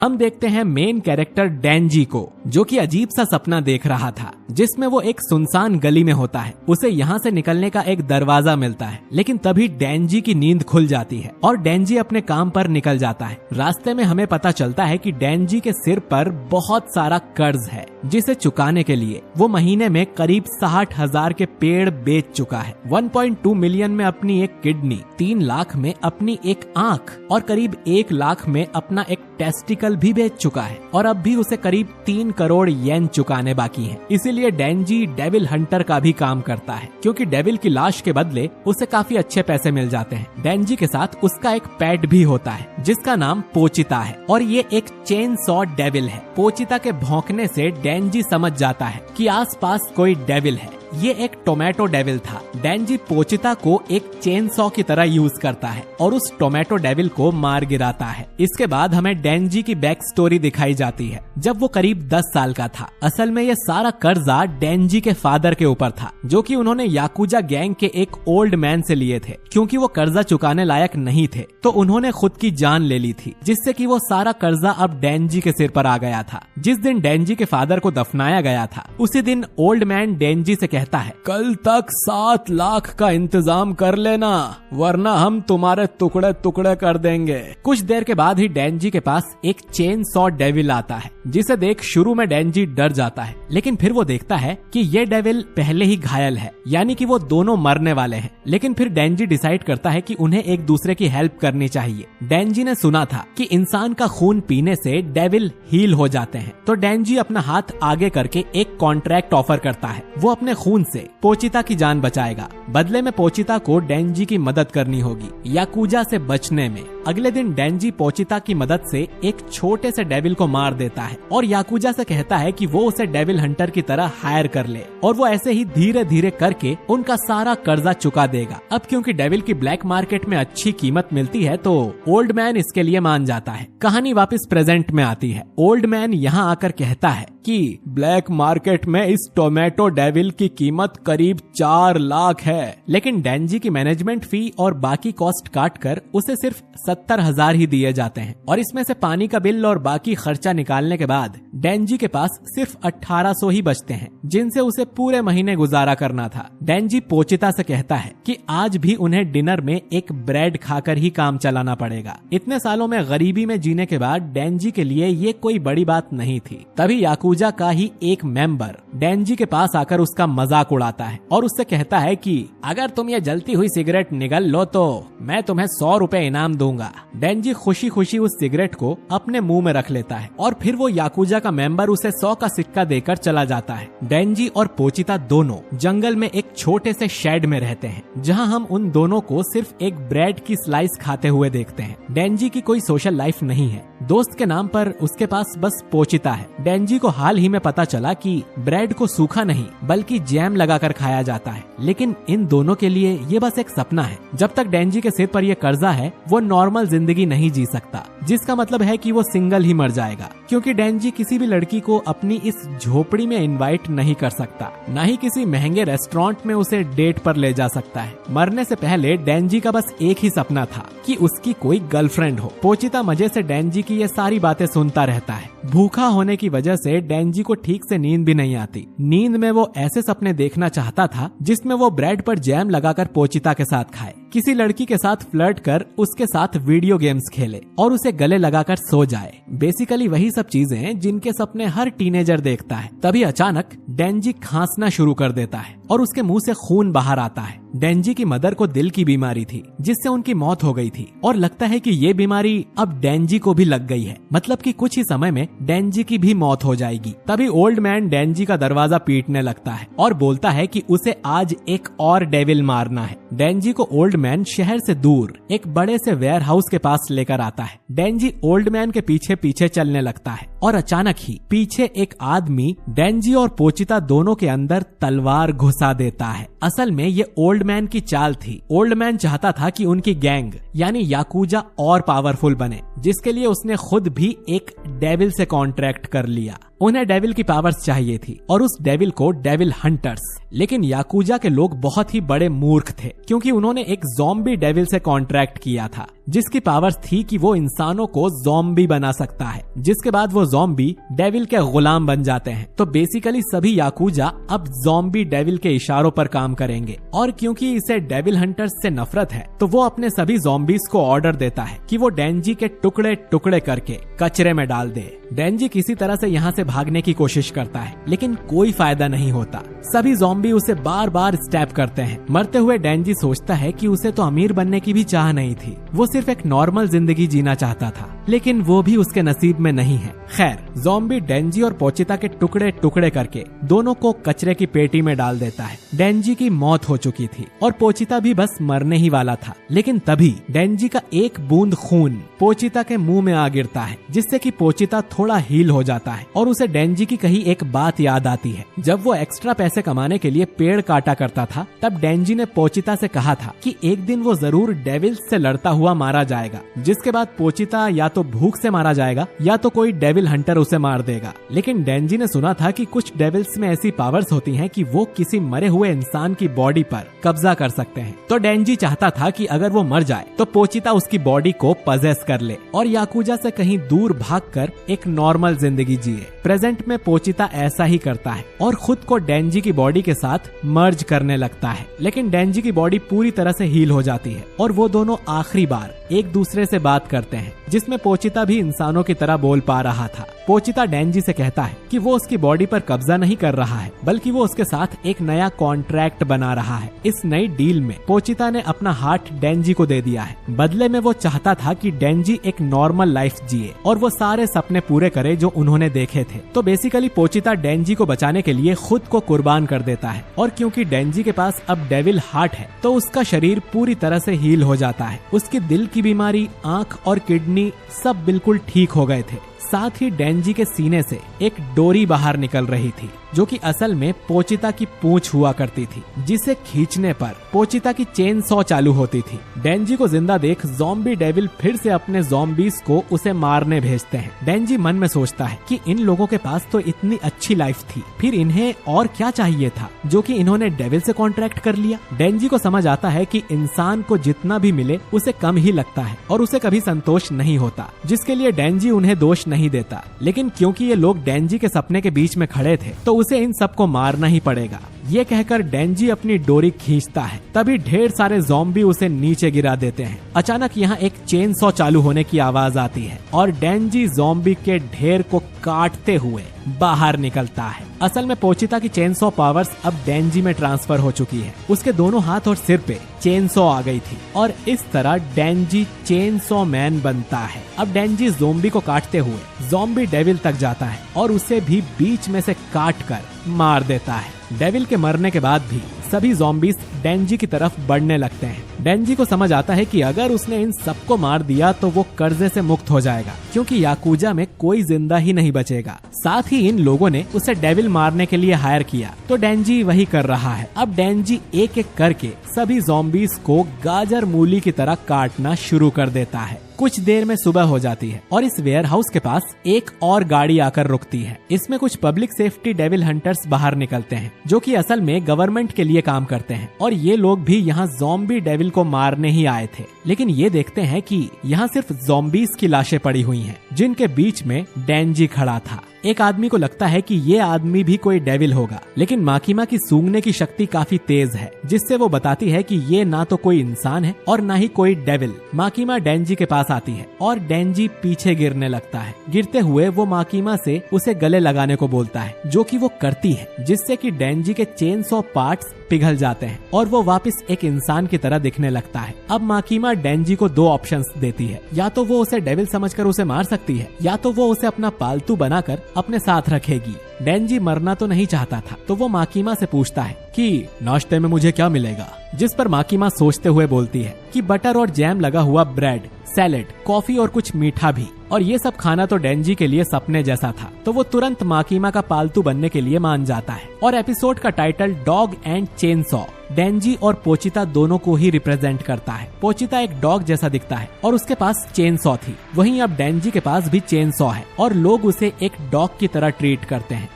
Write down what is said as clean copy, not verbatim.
हम देखते हैं मेन कैरेक्टर डेंजी को, जो कि अजीब सा सपना देख रहा था जिसमें वो एक सुनसान गली में होता है। उसे यहाँ से निकलने का एक दरवाजा मिलता है, लेकिन तभी डेंजी की नींद खुल जाती है और डेंजी अपने काम पर निकल जाता है। रास्ते में हमें पता चलता है कि डेंजी के सिर पर बहुत सारा कर्ज है, जिसे चुकाने के लिए वो महीने में करीब 60,000 के पेड़ बेच चुका है। 1.2 मिलियन में अपनी एक किडनी, 3 लाख में अपनी एक आंख और करीब 1 लाख में अपना एक टेस्टिकल भी बेच चुका है और अब भी उसे करीब 3 करोड़ येन चुकाने बाकी हैं। इसीलिए डेंजी डेविल हंटर का भी काम करता है, क्योंकि डेविल की लाश के बदले उसे काफी अच्छे पैसे मिल जाते हैं। डेंजी के साथ उसका एक पेट भी होता है जिसका नाम पोचिता है और ये एक चेन सॉ डेविल है। पोचिता के भौंकने से डेंजी समझ जाता है कि आसपास कोई डेविल है। ये एक टोमेटो डेविल था। डेंजी पोचिता को एक चेन सॉ की तरह यूज करता है और उस टोमेटो डेविल को मार गिराता है। इसके बाद हमें डेंजी की बैक स्टोरी दिखाई जाती है जब वो करीब 10 साल का था। असल में ये सारा कर्जा डेंजी के फादर के ऊपर था, जो कि उन्होंने याकुजा गैंग के एक ओल्ड मैन से लिए थे। क्योंकि वो कर्जा चुकाने लायक नहीं थे तो उन्होंने खुद की जान ले ली थी, जिससे कि वो सारा कर्जा अब डेंजी के सिर पर आ गया था। जिस दिन डेंजी के फादर को दफनाया गया था उसी दिन ओल्ड मैन डेंजी से कहता है, कल तक 7 लाख का इंतजाम कर लेना, वरना हम तुम्हारे टुकड़े टुकड़े कर देंगे। कुछ देर के बाद ही डेंजी के पास एक चेन सॉ डेविल आता है, जिसे देख शुरू में डेंजी डर जाता है, लेकिन फिर वो देखता है कि ये डेविल पहले ही घायल है, यानी कि वो दोनों मरने वाले हैं। लेकिन फिर डेंजी डिसाइड करता है कि उन्हें एक दूसरे की हेल्प करनी चाहिए। डेंजी ने सुना था कि इंसान का खून पीने से डेविल हील हो जाते हैं, तो डेंजी अपना हाथ आगे करके एक कॉन्ट्रैक्ट ऑफर करता है। वो अपने खून से पोचिता की जान बचाएगा। बदले में पोचिता को डेंजी की मदद करनी होगी याकुजा से बचने में। अगले दिन डेंजी पोचिता की मदद से एक छोटे से डेविल को मार देता है और याकुजा से कहता है कि वो उसे डेविल हंटर की तरह हायर कर ले और वो ऐसे ही धीरे धीरे करके उनका सारा कर्जा चुका देगा। अब क्योंकि डेविल की ब्लैक मार्केट में अच्छी कीमत मिलती है तो ओल्ड मैन इसके लिए मान जाता है। कहानी वापस प्रेजेंट में आती है। ओल्ड मैन यहाँ आकर कहता है कि ब्लैक मार्केट में इस टोमेटो डेविल की कीमत करीब 4 लाख है, लेकिन डेंजी की मैनेजमेंट फी और बाकी कॉस्ट काट कर उसे सिर्फ 70,000 ही दिए जाते हैं और इसमें से पानी का बिल और बाकी खर्चा निकालने के बाद डेंजी के पास सिर्फ 1800 ही बचते हैं, जिनसे उसे पूरे महीने गुजारा करना था। डेंजी पोचिता से कहता है कि आज भी उन्हें डिनर में एक ब्रेड खाकर ही काम चलाना पड़ेगा। इतने सालों में गरीबी में जीने के बाद डेंजी के लिए ये कोई बड़ी बात नहीं थी। तभी याकुजा का ही एक मेंबर डेंजी के पास आकर उसका मजाक उड़ाता है और उससे कहता है कि अगर तुम ये जलती हुई सिगरेट निगल लो तो मैं तुम्हें 100 रुपए इनाम दूंगा। डेंजी खुशी खुशी उस सिगरेट को अपने मुंह में रख लेता है और फिर वो याकुजा का मेंबर उसे 100 का सिक्का देकर चला जाता है। डेंजी और पोचिता दोनों जंगल में एक छोटे से शेड में रहते हैं, जहां हम उन दोनों को सिर्फ एक ब्रेड की स्लाइस खाते हुए देखते हैं। डेंजी की कोई सोशल लाइफ नहीं है, दोस्त के नाम पर उसके पास बस पोचिता है। डेंजी को हाल ही में पता चला कि ब्रेड को सूखा नहीं बल्कि जैम लगाकर खाया जाता है, लेकिन इन दोनों के लिए ये बस एक सपना है। जब तक डेंजी के सिर पर यह कर्जा है वो नॉर्मल जिंदगी नहीं जी सकता, जिसका मतलब है कि वो सिंगल ही मर जाएगा, क्योंकि डेंजी किसी भी लड़की को अपनी इस झोपड़ी में इनवाइट नहीं कर सकता, न ही किसी महंगे रेस्टोरेंट में उसे डेट पर ले जा सकता है। मरने से पहले डेंजी का बस एक ही सपना था कि उसकी कोई गर्लफ्रेंड हो। पोचिता मजे से डेंजी की ये सारी बातें सुनता रहता है। भूखा होने की वजह से डेंजी को ठीक से नींद भी नहीं आती। नींद में वो ऐसे सपने देखना चाहता था जिसमें वो ब्रेड पर जैम लगाकर पोचिता के साथ खाए, किसी लड़की के साथ फ्लर्ट कर उसके साथ वीडियो गेम्स खेले और उसे गले लगाकर सो जाए। बेसिकली वही सब चीजें जिनके सपने हर टीनेजर देखता है। तभी अचानक डेंजी खांसना शुरू कर देता है और उसके मुंह से खून बाहर आता है। डेंजी की मदर को दिल की बीमारी थी जिससे उनकी मौत हो गई थी और लगता है कि ये बीमारी अब डेंजी को भी लग गई है, मतलब कि कुछ ही समय में डेंजी की भी मौत हो जाएगी। तभी ओल्ड मैन डेंजी का दरवाजा पीटने लगता है और बोलता है कि उसे आज एक और डेविल मारना है। डेंजी को ओल्ड मैन शहर से दूर एक बड़े से वेयर हाउस के पास लेकर आता है। डेंजी ओल्ड मैन के पीछे पीछे चलने लगता है और अचानक ही पीछे एक आदमी डेंजी और पोचिता दोनों के अंदर तलवार घुसा देता है। असल में ये ओल्ड मैन की चाल थी। ओल्ड मैन चाहता था कि उनकी गैंग यानी याकुजा और पावरफुल बने, जिसके लिए उसने खुद भी एक डेविल से कॉन्ट्रैक्ट कर लिया। उन्हें डेविल की पावर्स चाहिए थी और उस डेविल को डेविल हंटर्स। लेकिन याकूजा के लोग बहुत ही बड़े मूर्ख थे, क्योंकि उन्होंने एक ज़ॉम्बी डेविल से कॉन्ट्रैक्ट किया था जिसकी पावर्स थी कि वो इंसानों को ज़ॉम्बी बना सकता है, जिसके बाद वो ज़ॉम्बी डेविल के गुलाम बन जाते हैं। तो बेसिकली सभी याकूजा अब ज़ॉम्बी डेविल के इशारों पर काम करेंगे। और क्योंकि इसे डेविल हंटर्स से नफरत है तो वो अपने सभी ज़ॉम्बीज को ऑर्डर देता है कि वो डेंजी के टुकड़े टुकड़े करके कचरे में डाल दे। डेंजी किसी तरह से यहाँ से भागने की कोशिश करता है, लेकिन कोई फायदा नहीं होता। सभी ज़ॉम्बी उसे बार बार स्टैब करते हैं। मरते हुए डेंजी सोचता है कि उसे तो अमीर बनने की भी चाह नहीं थी, वो सिर्फ एक नॉर्मल जिंदगी जीना चाहता था, लेकिन वो भी उसके नसीब में नहीं है। खैर, ज़ॉम्बी डेंजी और पोचिता के टुकड़े टुकड़े करके दोनों को कचरे की पेटी में डाल देता है। डेंजी की मौत हो चुकी थी और पोचिता भी बस मरने ही वाला था, लेकिन तभी डेंजी का एक बूंद खून पोचिता के मुंह में आ गिरता है, जिससे कि पोचिता थोड़ा हील हो जाता है और उसे डेंजी की कही एक बात याद आती है। जब वो एक्स्ट्रा पैसे कमाने के लिए पेड़ काटा करता था, तब डेंजी ने पोचिता से कहा था कि एक दिन वो जरूर डेविल्स से लड़ता हुआ मारा जाएगा, जिसके बाद पोचिता या तो भूख से मारा जाएगा या तो कोई डेविल हंटर उसे मार देगा। लेकिन डेंजी ने सुना था कि कुछ डेविल्स में ऐसी पावर्स होती हैं कि वो किसी मरे हुए इंसान की बॉडी पर कब्जा कर सकते हैं। तो डेंजी चाहता था कि अगर वो मर जाए तो पोचिता उसकी बॉडी को पजेस कर ले और याकूजा से कहीं दूर भागकर एक नॉर्मल जिंदगी जिए। प्रेजेंट में पोचिता ऐसा ही करता है और खुद को डेंजी की बॉडी के साथ मर्ज करने लगता है। लेकिन डेंजी की बॉडी पूरी तरह से हील हो जाती है और वो दोनों आखिरी बार एक दूसरे से बात करते हैं, जिसमें पोचिता भी इंसानों की तरह बोल पा रहा था। पोचिता डेंजी से कहता है कि वो उसकी बॉडी पर कब्जा नहीं कर रहा है, बल्कि वो उसके साथ एक नया कॉन्ट्रैक्ट बना रहा है। इस नई डील में पोचिता ने अपना हार्ट डेंजी को दे दिया है। बदले में वो चाहता था कि डेंजी एक नॉर्मल लाइफ जिए और वो सारे सपने पूरे करे जो उन्होंने देखे थे। तो बेसिकली पोचिता डेंजी को बचाने के लिए खुद को कुर्बान कर देता है और क्योंकि डेंजी के पास अब डेविल हार्ट है तो उसका शरीर पूरी तरह से हील हो जाता है। उसकी दिल की बीमारी, आंख और किडनी सब बिल्कुल ठीक हो गए थे। साथ ही डेंजी के सीने से एक डोरी बाहर निकल रही थी, जो कि असल में पोचिता की पूंछ हुआ करती थी, जिसे खींचने पर पोचिता की चेन सॉ चालू होती थी। डेंजी को जिंदा देख ज़ॉम्बी डेविल फिर से अपने ज़ॉम्बीज को उसे मारने भेजते हैं। डेंजी मन में सोचता है कि इन लोगों के पास तो इतनी अच्छी लाइफ थी, फिर इन्हें और क्या चाहिए था जो कि इन्होंने डेविल से कॉन्ट्रैक्ट कर लिया। डेंजी को समझ आता है कि इंसान को जितना भी मिले उसे कम ही लगता है और उसे कभी संतोष नहीं होता, जिसके लिए डेंजी उन्हें दोष नहीं देता। लेकिन क्योंकि ये लोग डेंजी के सपने के बीच में खड़े थे तो उसे इन सबको मारना ही पड़ेगा। ये कहकर डेंजी अपनी डोरी खींचता है, तभी ढेर सारे ज़ॉम्बी उसे नीचे गिरा देते हैं। अचानक यहाँ एक चेन सॉ चालू होने की आवाज आती है और डेंजी ज़ॉम्बी के ढेर को काटते हुए बाहर निकलता है। असल में पोचिता की चेन सॉ पावर्स अब डेंजी में ट्रांसफर हो चुकी है। उसके दोनों हाथ और सिर पे चेन सॉ आ गई थी और इस तरह डेंजी चेन सॉ मैन बनता है। अब डेंजी ज़ॉम्बी को काटते हुए ज़ॉम्बी डेविल तक जाता है और उसे भी बीच में से काट कर मार देता है। डेविल के मरने के बाद भी सभी ज़ॉम्बीज डेंजी की तरफ बढ़ने लगते हैं। डेंजी को समझ आता है कि अगर उसने इन सबको मार दिया तो वो कर्जे से मुक्त हो जाएगा, क्योंकि याकूजा में कोई जिंदा ही नहीं बचेगा। साथ ही इन लोगों ने उसे डेविल मारने के लिए हायर किया, तो डेंजी वही कर रहा है। अब डेंजी एक एक करके सभी ज़ॉम्बीज को गाजर मूली की तरह काटना शुरू कर देता है। कुछ देर में सुबह हो जाती है और इस वेयर हाउस के पास एक और गाड़ी आकर रुकती है। इसमें कुछ पब्लिक सेफ्टी डेविल हंटर्स बाहर निकलते हैं, जो कि असल में गवर्नमेंट के लिए काम करते हैं और ये लोग भी यहाँ ज़ॉम्बी डेविल को मारने ही आए थे। लेकिन ये देखते हैं कि यहाँ सिर्फ ज़ॉम्बीज की लाशें पड़ी हुई हैं, जिनके बीच में डेंजी खड़ा था। एक आदमी को लगता है कि ये आदमी भी कोई डेविल होगा, लेकिन माकीमा की सूंघने की शक्ति काफी तेज है, जिससे वो बताती है कि ये ना तो कोई इंसान है और ना ही कोई डेविल। माकीमा डेंजी के पास आती है और डेंजी पीछे गिरने लगता है। गिरते हुए वो माकीमा से उसे गले लगाने को बोलता है, जो कि वो करती है, जिससे कि डेंजी के चेन सॉ पार्ट्स पिघल जाते हैं और वो वापस एक इंसान की तरह दिखने लगता है। अब माकीमा डेंजी को दो ऑप्शंस देती है, या तो वो उसे डेविल समझकर उसे मार सकती है, या तो वो उसे अपना पालतू बनाकर अपने साथ रखेगी। डेंजी मरना तो नहीं चाहता था, तो वो माकीमा से पूछता है कि नाश्ते में मुझे क्या मिलेगा, जिस पर माकीमा सोचते हुए बोलती है कि बटर और जैम लगा हुआ ब्रेड, सैलेड, कॉफी और कुछ मीठा भी। और ये सब खाना तो डेंजी के लिए सपने जैसा था, तो वो तुरंत माकीमा का पालतू बनने के लिए मान जाता है। और एपिसोड का title dog and chainsaw Denji और पोचिता दोनों को ही रिप्रेजेंट करता है। पोचिता एक डॉग जैसा दिखता है और उसके पास चेन सॉ थी, वहीं अब डेंजी के पास भी चेन सॉ है और लोग उसे एक डॉग की तरह ट्रीट करते हैं।